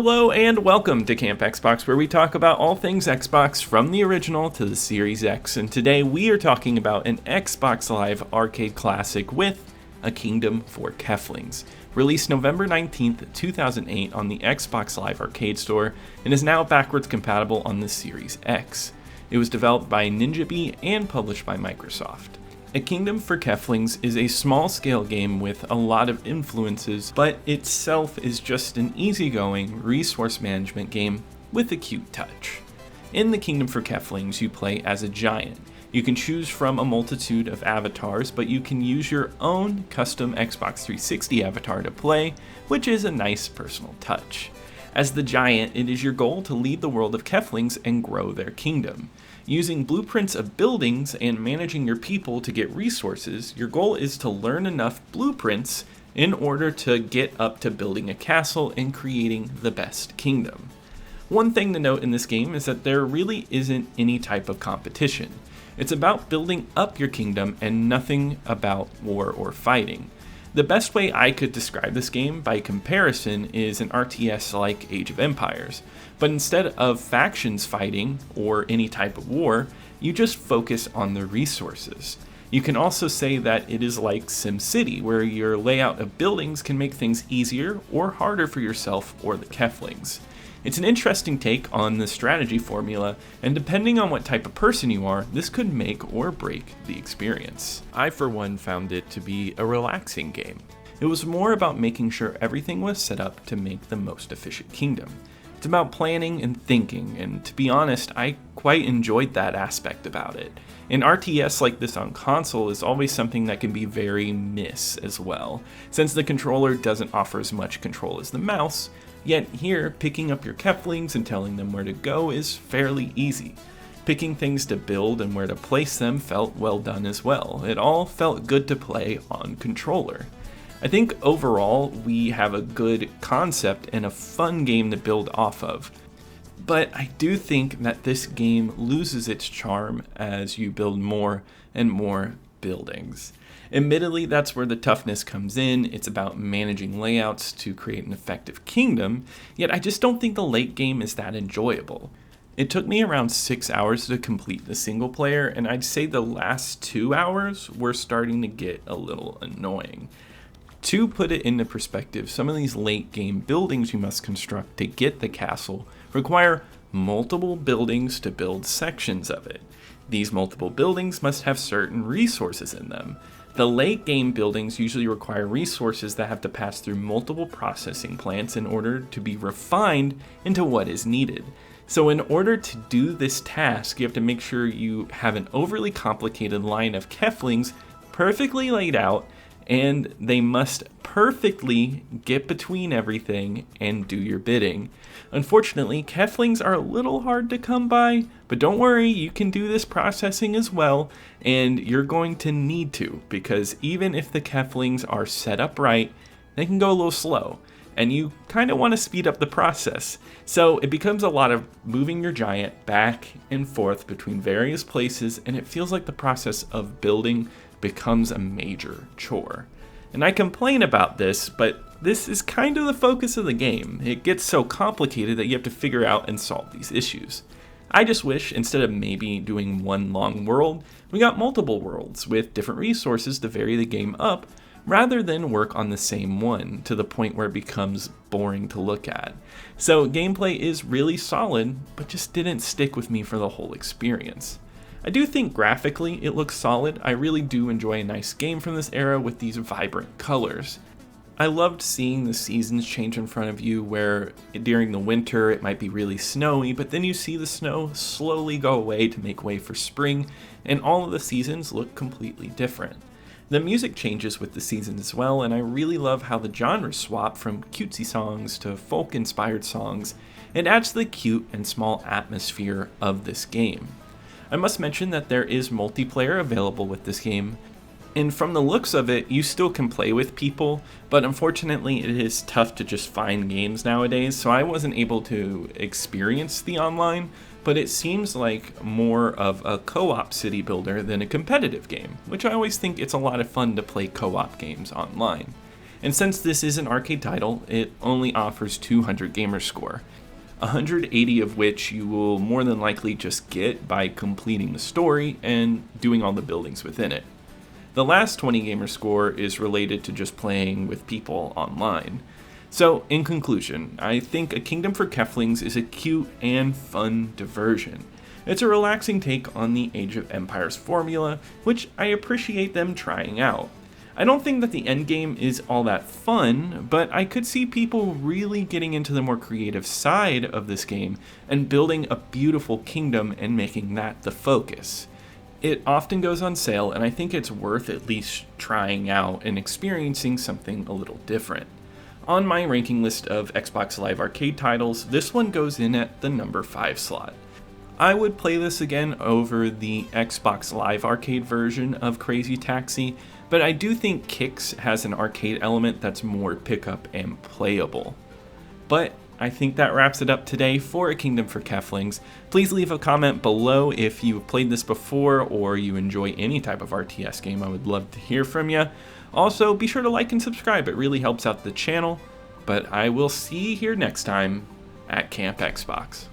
Hello and welcome to Camp Xbox, where we talk about all things Xbox from the original to the Series X, and today we are talking about an Xbox Live arcade classic with A Kingdom for Keflings, released November 19th, 2008 on the Xbox Live Arcade Store, and is now backwards compatible on the Series X. It was developed by Ninjabee and published by Microsoft. A Kingdom for Keflings is a small-scale game with a lot of influences, but itself is just an easygoing resource management game with a cute touch. In The Kingdom for Keflings, you play as a giant. You can choose from a multitude of avatars, but you can use your own custom Xbox 360 avatar to play, which is a nice personal touch. As the giant, it is your goal to lead the world of Keflings and grow their kingdom. Using blueprints of buildings and managing your people to get resources, your goal is to learn enough blueprints in order to get up to building a castle and creating the best kingdom. One thing to note in this game is that there really isn't any type of competition. It's about building up your kingdom and nothing about war or fighting. The best way I could describe this game by comparison is an RTS like Age of Empires, but instead of factions fighting or any type of war, you just focus on the resources. You can also say that it is like SimCity, where your layout of buildings can make things easier or harder for yourself or the Keflings. It's an interesting take on the strategy formula, and depending on what type of person you are, this could make or break the experience. I, for one, found it to be a relaxing game. It was more about making sure everything was set up to make the most efficient kingdom. It's about planning and thinking, and to be honest, I quite enjoyed that aspect about it. An RTS like this on console is always something that can be very miss as well, since the controller doesn't offer as much control as the mouse. Yet here, picking up your Keflings and telling them where to go is fairly easy. Picking things to build and where to place them felt well done as well. It all felt good to play on controller. I think overall we have a good concept and a fun game to build off of. But I do think that this game loses its charm as you build more and more buildings. Admittedly, that's where the toughness comes in. It's about managing layouts to create an effective kingdom, yet I just don't think the late game is that enjoyable. It took me around 6 hours to complete the single player, and I'd say the last 2 hours were starting to get a little annoying. To put it into perspective, some of these late game buildings you must construct to get the castle require multiple buildings to build sections of it. These multiple buildings must have certain resources in them. The late game buildings usually require resources that have to pass through multiple processing plants in order to be refined into what is needed. So in order to do this task, you have to make sure you have an overly complicated line of Keflings perfectly laid out, and they must perfectly get between everything and do your bidding. Unfortunately, Keflings are a little hard to come by, but don't worry, you can do this processing as well, and you're going to need to, because even if the Keflings are set up right, they can go a little slow, and you kind of want to speed up the process. So it becomes a lot of moving your giant back and forth between various places, and it feels like the process of building becomes a major chore. And I complain about this, but this is kind of the focus of the game. It gets so complicated that you have to figure out and solve these issues. I just wish, instead of maybe doing one long world, we got multiple worlds with different resources to vary the game up, rather than work on the same one to the point where it becomes boring to look at. So gameplay is really solid, but just didn't stick with me for the whole experience. I do think graphically it looks solid. I really do enjoy a nice game from this era with these vibrant colors. I loved seeing the seasons change in front of you, where during the winter it might be really snowy, but then you see the snow slowly go away to make way for spring, and all of the seasons look completely different. The music changes with the seasons as well, and I really love how the genres swap from cutesy songs to folk-inspired songs. It adds to the cute and small atmosphere of this game. I must mention that there is multiplayer available with this game, and from the looks of it, you still can play with people, but unfortunately it is tough to just find games nowadays, so I wasn't able to experience the online, but it seems like more of a co-op city builder than a competitive game, which I always think it's a lot of fun to play co-op games online. And since this is an arcade title, it only offers 200 gamer score, 180 of which you will more than likely just get by completing the story and doing all the buildings within it. The last 20 gamer score is related to just playing with people online. So, in conclusion, I think A Kingdom for Keflings is a cute and fun diversion. It's a relaxing take on the Age of Empires formula, which I appreciate them trying out. I don't think that the endgame is all that fun, but I could see people really getting into the more creative side of this game and building a beautiful kingdom and making that the focus. It often goes on sale, and I think it's worth at least trying out and experiencing something a little different. On my ranking list of Xbox Live Arcade titles, this one goes in at the number 5 slot. I would play this again over the Xbox Live Arcade version of Crazy Taxi, but I do think Kicks has an arcade element that's more pickup and playable. But I think that wraps it up today for A Kingdom for Keflings. Please leave a comment below if you've played this before or you enjoy any type of RTS game. I would love to hear from you. Also, be sure to like and subscribe. It really helps out the channel. But I will see you here next time at Camp Xbox.